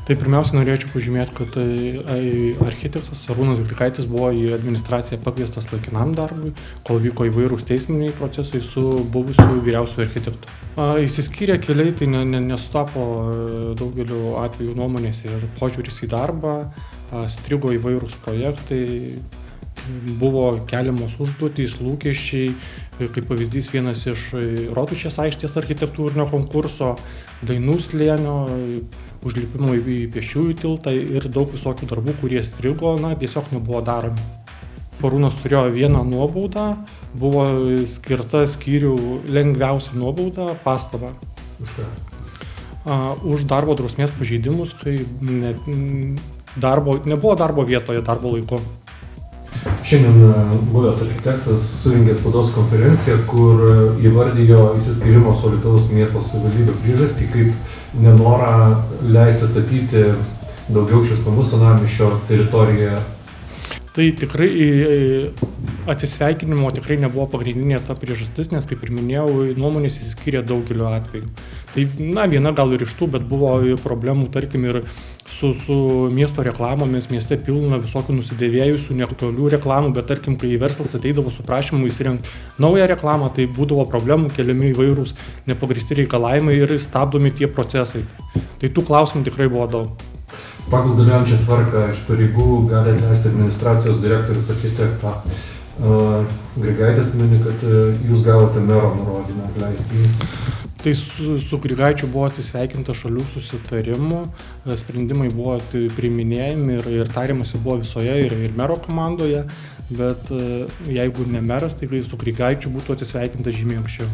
Tai pirmiausia norėčiau pažymėti, kad architektas Arūnas Grigaitis buvo į administraciją pakviestas laikinam darbui, kol vyko įvairūs teisminiai procesai su buvusiu vyriausiu architektu. Išsiskyrė keliai, tai nesutapo daugeliu atveju nuomonės ir požiūris į darbą, strigo įvairūs projektai, buvo keliamos užduotys, lūkesčiai, kaip pavyzdys vienas iš Rotušės aikštės architektūrinio konkurso, Dainų slėnio, užlipimo į pėsčiųjų tiltą ir daug visokių darbų, kurie strigo, tiesiog nebuvo daromi. Arūnas turėjo vieną nuobaudą, buvo skirta skyrių lengviausia nuobauda pastabą. Už ką? Už darbo drausmės pažeidimus, kai nebuvo darbo vietoje, darbo laiku. Šiandien buvęs architektas surengė spaudos konferenciją, kur įvardijo išsiskyrimo su Alytaus miesto savivaldybe priežastį kaip nenorą leisti statyti daugiaaukščius namus senamiesčio teritorijoje. Tai tikrai atsisveikinimo tikrai nebuvo pagrindinė ta priežastis, nes, kaip ir minėjau, nuomonės išsiskyrė daugeliu atveju. Tai, viena gal ir iš tų, bet buvo problemų, tarkim, ir su miesto reklamomis, mieste pilna visokių nusidėvėjusių, neaktualių reklamų, bet tarkim, kai verslas ateidavo su prašymu įsirengti naują reklamą, tai būdavo problemų, keliami įvairūs nepagrįsti reikalavimai ir stabdomi tie procesai. Tai tų klausimų tikrai buvo daug. Pagal galiojančią tvarką iš pareigų gali atleisti administracijos direktorius architektą. Grigaitis mini, kad jūs gavote mero nurodymą atleisti. Tai su Grigaičiu buvo atsisveikinta šalių susitarimu, sprendimai buvo priiminėjami ir tariamasi buvo visoje ir mero komandoje, bet jeigu ne meras, tai su Grigaičiu būtų atsisveikinta žymiai anksčiau.